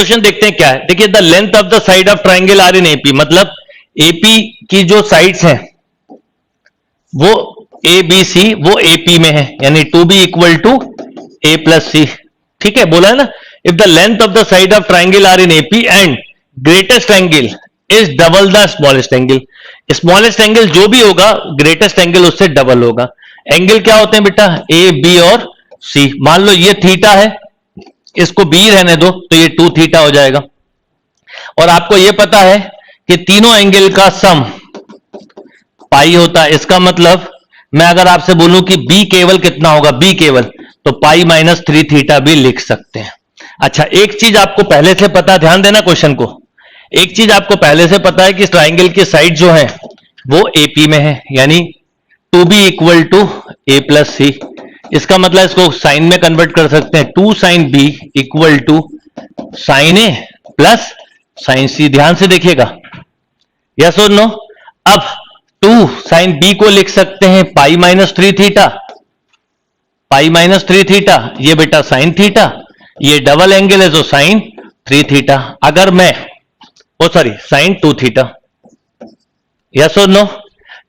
Question देखते हैं क्या है। देखिए, the length of the side of triangle are in AP, मतलब एपी की जो साइड्स हैं वो ए बी सी वो एपी में है, यानी two b equal to a plus c. ठीक है, बोला है ना, if the length of the side of triangle are in AP and greatest angle is double the smallest angle, smallest angle जो भी होगा ग्रेटेस्ट एंगल उससे डबल होगा। एंगल क्या होते हैं बेटा, ए बी और सी। मान लो ये थीटा है, इसको बी रहने दो तो ये 2 थीटा हो जाएगा। और आपको ये पता है कि तीनों एंगल का सम पाई होता है। इसका मतलब मैं अगर आपसे बोलूं कि बी केवल कितना होगा, बी केवल, तो पाई माइनस 3 थीटा भी लिख सकते हैं। अच्छा, एक चीज आपको पहले से पता, ध्यान देना क्वेश्चन को, एक चीज आपको पहले से पता है कि ट्राइंगल की साइड जो है वो एपी में है, यानी two b equal to a plus c. इसका मतलब इसको साइन में कन्वर्ट कर सकते हैं, 2 sine b equal to sine a plus sine c. ध्यान से देखिएगा, यस और नो। अब 2 साइन बी को लिख सकते हैं pi minus 3 theta, pi minus 3 theta, ये बेटा साइन थीटा, ये डबल एंगल है तो साइन 3 थीटा। अगर मैं साइन 2 थीटा, यस और नो।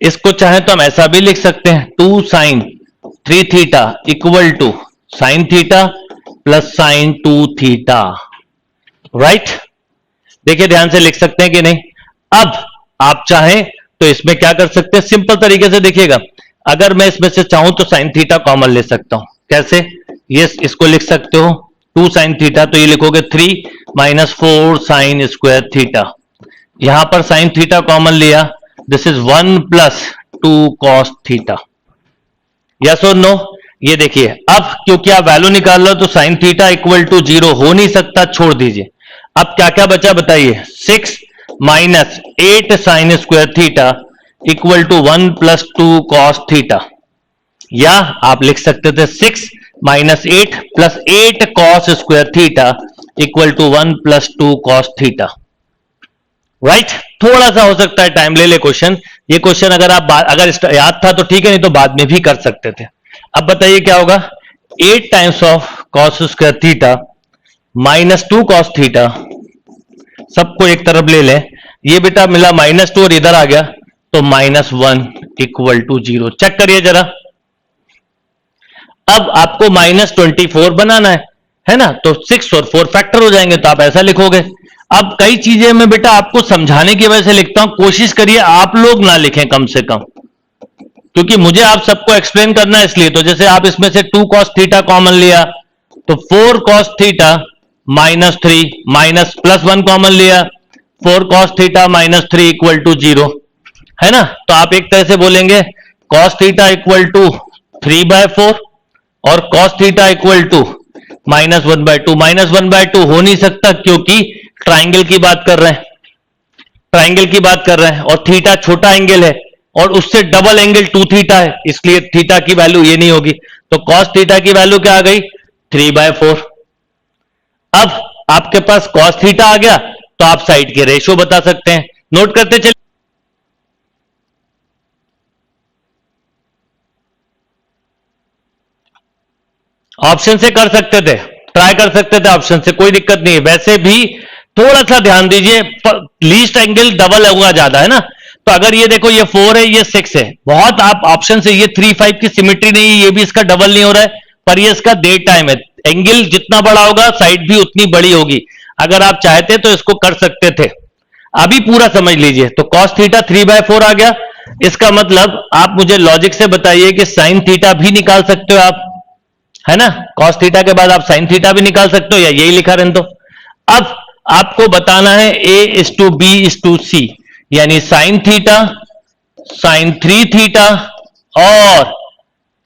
इसको चाहे तो हम ऐसा भी लिख सकते हैं, 2 sine 3 theta equal to sine theta plus sine 2 theta, right. देखिए ध्यान से लिख सकते हैं कि नहीं। अब आप चाहें तो इसमें क्या कर सकते हैं, सिंपल तरीके से देखिएगा, अगर मैं इसमें से चाहूं तो साइन थीटा कॉमन ले सकता हूं। कैसे, ये इसको लिख सकते हो 2 साइन थीटा, तो ये लिखोगे 3 माइनस 4 साइन स्क्वायर थीटा। यहां पर साइन थीटा कॉमन लिया, this is 1 plus 2 cos theta, yes और नो। ये देखिए, अब क्योंकि आप वैल्यू निकाल लो तो साइन थीटा इक्वल टू 0 हो नहीं सकता, छोड़ दीजिए। अब क्या क्या बचा बताइए, 6 minus 8 sine square theta equal to 1 plus 2 cos theta, या आप लिख सकते थे 6 minus 8 plus 8 cos square theta equal to 1 plus 2 cos theta, right. थोड़ा सा हो सकता है टाइम ले ले क्वेश्चन, ये क्वेश्चन अगर याद था तो ठीक है, नहीं तो बाद में भी कर सकते थे। अब बताइए क्या होगा, 8 times of cos square theta minus 2 cos theta, सबको एक तरफ ले लें, ये बेटा मिला -2 और इधर आ गया तो -1 इक्वल टू 0। चेक करिए जरा। अब आपको -24 बनाना है ना, तो 6 और 4 फैक्टर हो जाएंगे, तो आप ऐसा लिखोगे। अब कई चीजें मैं बेटा आपको समझाने की वजह से लिखता हूं, कोशिश करिए आप लोग ना लिखें कम से कम, क्योंकि मुझे आप सबको एक्सप्लेन करना है इसलिए। तो जैसे आप इसमें से 2 कॉस थीटा कॉमन लिया तो 4 cos theta -3 minus plus 1 common लिया, 4 कॉस थीटा -3 इक्वल टू 0, है ना। तो आप एक तरह से बोलेंगे कॉस थीटा इक्वल टू 3/4 और कॉस थीटा इक्वल टू -1/2। -1/2 हो नहीं सकता क्योंकि ट्राइंगल की बात कर रहे हैं, ट्राइंगल की बात कर रहे हैं, और थीटा छोटा एंगल है और उससे डबल एंगल 2 थीटा है, इसलिए थीटा की वैल्यू ये नहीं होगी। तो कॉस थीटा की वैल्यू क्या आ गई, 3/4। अब आपके पास कॉस थीटा आ गया तो आप साइड के रेशियो बता सकते हैं, नोट करते चलिए। ऑप्शन से कर सकते थे, ट्राई कर सकते थे ऑप्शन से, कोई दिक्कत नहीं है। वैसे भी थोड़ा सा ध्यान दीजिए, लीस्ट एंगल डबल होगा ज्यादा, है ना। तो अगर ये देखो ये 4 है ये 6 है, बहुत आप ऑप्शन से, ये 3 5 की सिमेट्री नहीं है, ये भी इसका डबल नहीं हो रहा है, पर ये इसका डे टाइम है। एंगल जितना बड़ा होगा साइड भी उतनी बड़ी होगी। अगर आप चाहते तो इसको कर सकते थे। अभी पूरा समझ लीजिए, तो cos थीटा 3/4 आ गया। इसका मतलब आप मुझे लॉजिक से बताइए कि साइन थीटा भी निकाल सकते हो आप, है ना। cos थीटा के बाद आप साइन थीटा भी निकाल सकते हो, या यही लिखा रहने दो। अब आपको बताना है A:B:C, यानी साइन थीटा, साइन 3 थीटा और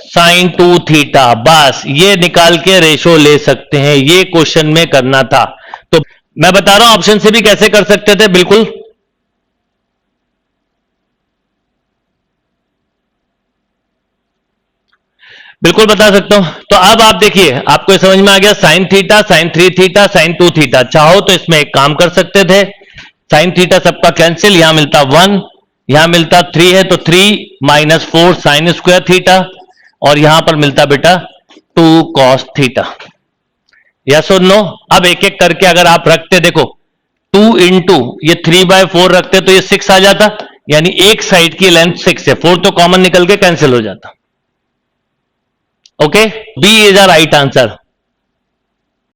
साइन 2 थीटा, बस ये निकाल के रेशो ले सकते हैं। ये क्वेश्चन में करना था, तो मैं बता रहा हूं ऑप्शन से भी कैसे कर सकते थे, बिल्कुल। बिल्कुल बता सकता हूं। तो अब आप देखिए, आपको समझ में आ गया, sine theta, sine 3 theta, sine 2 theta. चाहो तो इसमें एक काम कर सकते थे, साइन थीटा सबका कैंसिल, यहां मिलता 1, यहां मिलता 3 है तो 3 माइनस 4 साइन स्क्वायर थीटा, और यहां पर मिलता बेटा 2 कॉस थीटा। यस और नो? अब एक एक करके अगर आप रखते, देखो 2 इंटू ये 3/4 रखते तो ये 6 आ जाता, यानी एक साइड की लेंथ 6 है, 4 तो कॉमन निकल के कैंसिल हो जाता। Okay, B is our right answer.